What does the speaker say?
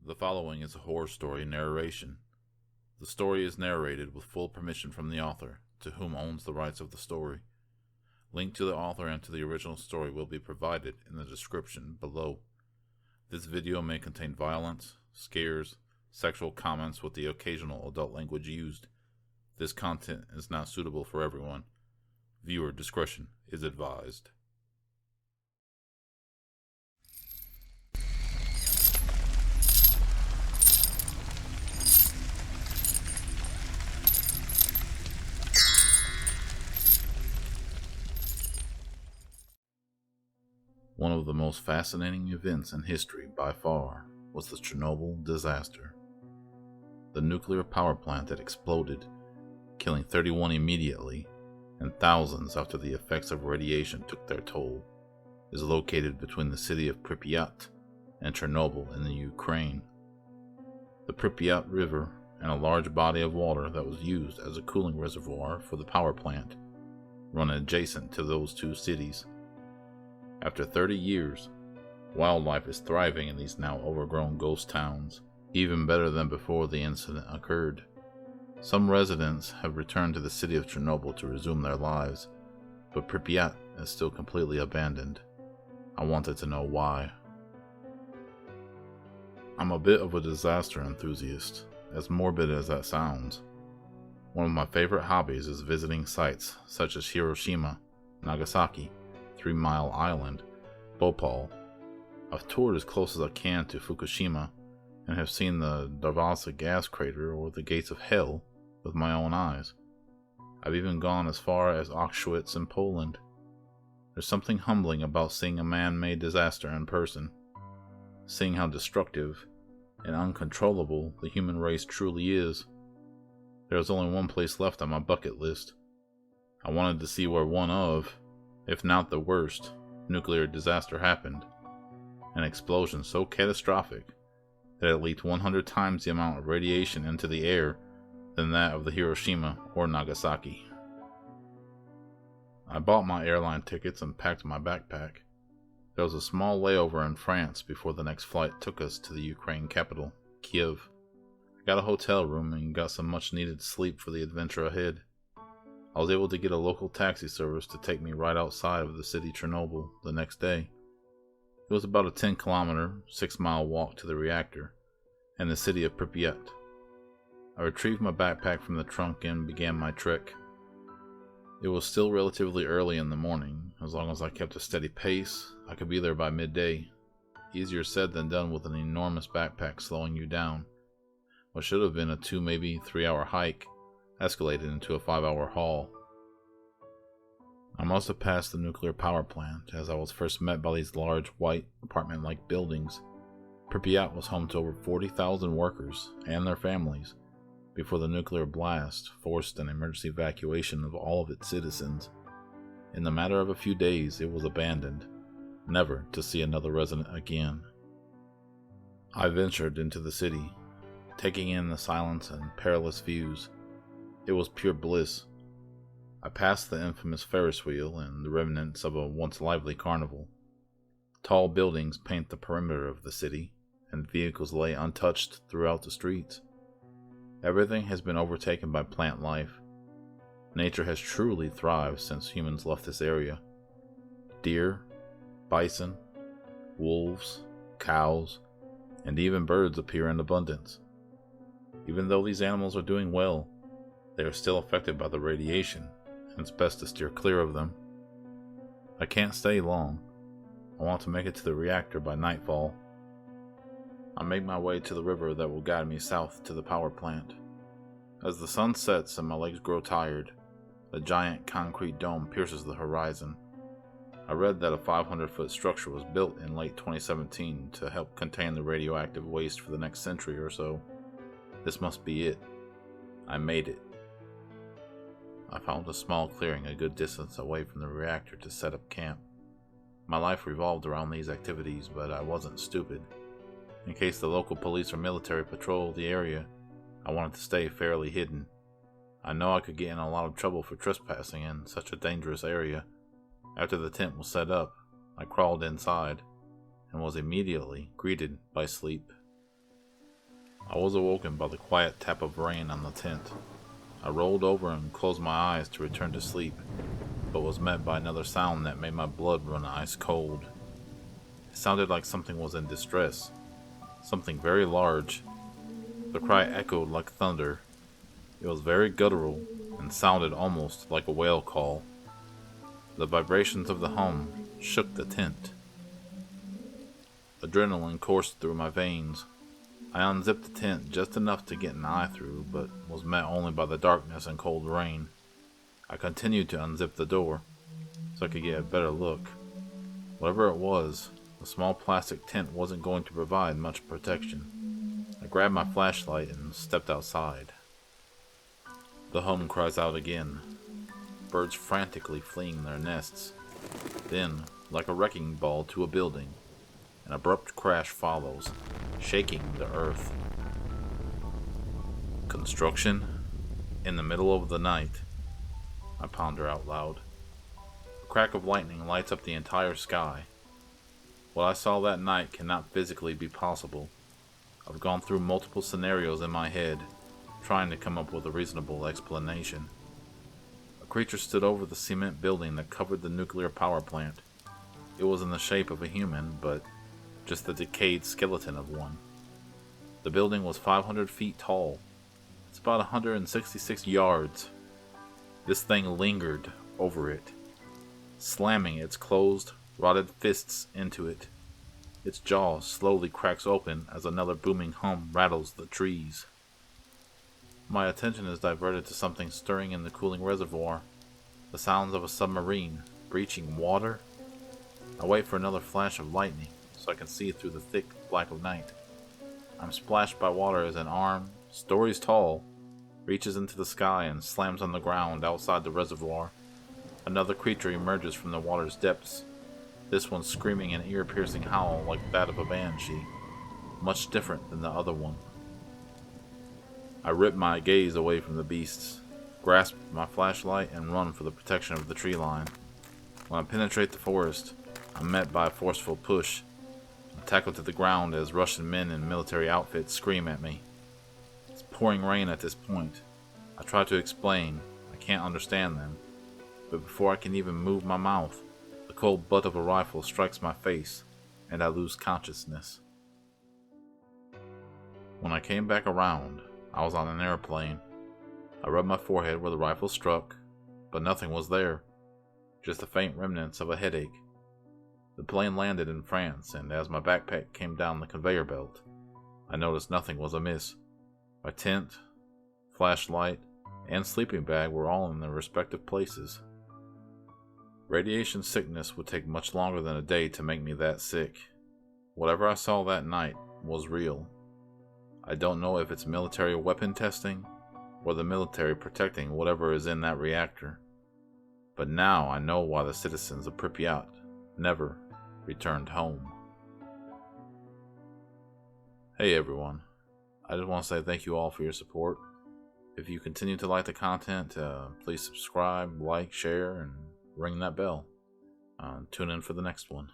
The following is a horror story narration. The story is narrated with full permission from the author, to whom owns the rights of the story. Link to the author and to the original story will be provided in the description below. This video may contain violence, scares, sexual comments with the occasional adult language used. This content is not suitable for everyone. Viewer discretion is advised. One of the most fascinating events in history by far was the Chernobyl disaster. The nuclear power plant that exploded, killing 31 immediately and thousands after the effects of radiation took their toll, is located between the city of Pripyat and Chernobyl in the Ukraine. The Pripyat River and a large body of water that was used as a cooling reservoir for the power plant run adjacent to those two cities. After 30 years, wildlife is thriving in these now overgrown ghost towns, even better than before the incident occurred. Some residents have returned to the city of Chernobyl to resume their lives, but Pripyat is still completely abandoned. I wanted to know why. I'm a bit of a disaster enthusiast, as morbid as that sounds. One of my favorite hobbies is visiting sites such as Hiroshima, Nagasaki, 3 Mile Island, Bhopal. I've toured as close as I can to Fukushima and have seen the Darvaza gas crater or the gates of hell with my own eyes. I've even gone as far as Auschwitz in Poland. There's something humbling about seeing a man-made disaster in person, seeing how destructive and uncontrollable the human race truly is. There was only one place left on my bucket list. I wanted to see where one of, if not the worst, nuclear disaster happened. An explosion so catastrophic that it leaked 100 times the amount of radiation into the air than that of the Hiroshima or Nagasaki. I bought my airline tickets and packed my backpack. There was a small layover in France before the next flight took us to the Ukraine capital, Kiev. I got a hotel room and got some much needed sleep for the adventure ahead. I was able to get a local taxi service to take me right outside of the city Chernobyl the next day. It was about a 10-kilometer, 6-mile walk to the reactor and the city of Pripyat. I retrieved my backpack from the trunk and began my trek. It was still relatively early in the morning. As long as I kept a steady pace, I could be there by midday. Easier said than done with an enormous backpack slowing you down. What should have been a 2, maybe 3-hour hike escalated into a 5-hour haul. I must have passed the nuclear power plant as I was first met by these large white apartment-like buildings. Pripyat was home to over 40,000 workers and their families before the nuclear blast forced an emergency evacuation of all of its citizens. In the matter of a few days, it was abandoned, never to see another resident again. I ventured into the city, taking in the silence and perilous views. It was pure bliss. I passed the infamous Ferris wheel and the remnants of a once lively carnival. Tall buildings paint the perimeter of the city, and vehicles lay untouched throughout the streets. Everything has been overtaken by plant life. Nature has truly thrived since humans left this area. Deer, bison, wolves, cows, and even birds appear in abundance. Even though these animals are doing well, they are still affected by the radiation, and it's best to steer clear of them. I can't stay long. I want to make it to the reactor by nightfall. I make my way to the river that will guide me south to the power plant. As the sun sets and my legs grow tired, a giant concrete dome pierces the horizon. I read that a 500-foot structure was built in late 2017 to help contain the radioactive waste for the next century or so. This must be it. I made it. I found a small clearing a good distance away from the reactor to set up camp. My life revolved around these activities, but I wasn't stupid. In case the local police or military patrolled the area, I wanted to stay fairly hidden. I know I could get in a lot of trouble for trespassing in such a dangerous area. After the tent was set up, I crawled inside and was immediately greeted by sleep. I was awoken by the quiet tap of rain on the tent. I rolled over and closed my eyes to return to sleep, but was met by another sound that made my blood run ice cold. It sounded like something was in distress, something very large. The cry echoed like thunder. It was very guttural and sounded almost like a whale call. The vibrations of the hum shook the tent. Adrenaline coursed through my veins. I unzipped the tent just enough to get an eye through, but was met only by the darkness and cold rain. I continued to unzip the door, so I could get a better look. Whatever it was, the small plastic tent wasn't going to provide much protection. I grabbed my flashlight and stepped outside. The hum cries out again, birds frantically fleeing their nests. Then, like a wrecking ball to a building, an abrupt crash follows, shaking the earth. Construction? In the middle of the night, I ponder out loud. A crack of lightning lights up the entire sky. What I saw that night cannot physically be possible. I've gone through multiple scenarios in my head, trying to come up with a reasonable explanation. A creature stood over the cement building that covered the nuclear power plant. It was in the shape of a human, but just the decayed skeleton of one. The building was 500 feet tall. It's about 166 yards. This thing lingered over it, slamming its closed, rotted fists into it. Its jaw slowly cracks open as another booming hum rattles the trees. My attention is diverted to something stirring in the cooling reservoir. The sounds of a submarine breaching water. I wait for another flash of lightning so I can see through the thick black of night. I'm splashed by water as an arm, stories tall, reaches into the sky and slams on the ground outside the reservoir. Another creature emerges from the water's depths, this one screaming an ear-piercing howl like that of a banshee, much different than the other one. I rip my gaze away from the beasts, grasp my flashlight, and run for the protection of the tree line. When I penetrate the forest, I'm met by a forceful push. I'm tackled to the ground as Russian men in military outfits scream at me. It's pouring rain at this point. I try to explain. I can't understand them. But before I can even move my mouth, the cold butt of a rifle strikes my face, and I lose consciousness. When I came back around, I was on an airplane. I rubbed my forehead where the rifle struck, but nothing was there, just the faint remnants of a headache. The plane landed in France, and as my backpack came down the conveyor belt, I noticed nothing was amiss. My tent, flashlight, and sleeping bag were all in their respective places. Radiation sickness would take much longer than a day to make me that sick. Whatever I saw that night was real. I don't know if it's military weapon testing, or the military protecting whatever is in that reactor. But now I know why the citizens of Pripyat never returned home. Hey everyone, I just want to say thank you all for your support. If you continue to like the content, please subscribe, like, share, and ring that bell. Tune in for the next one.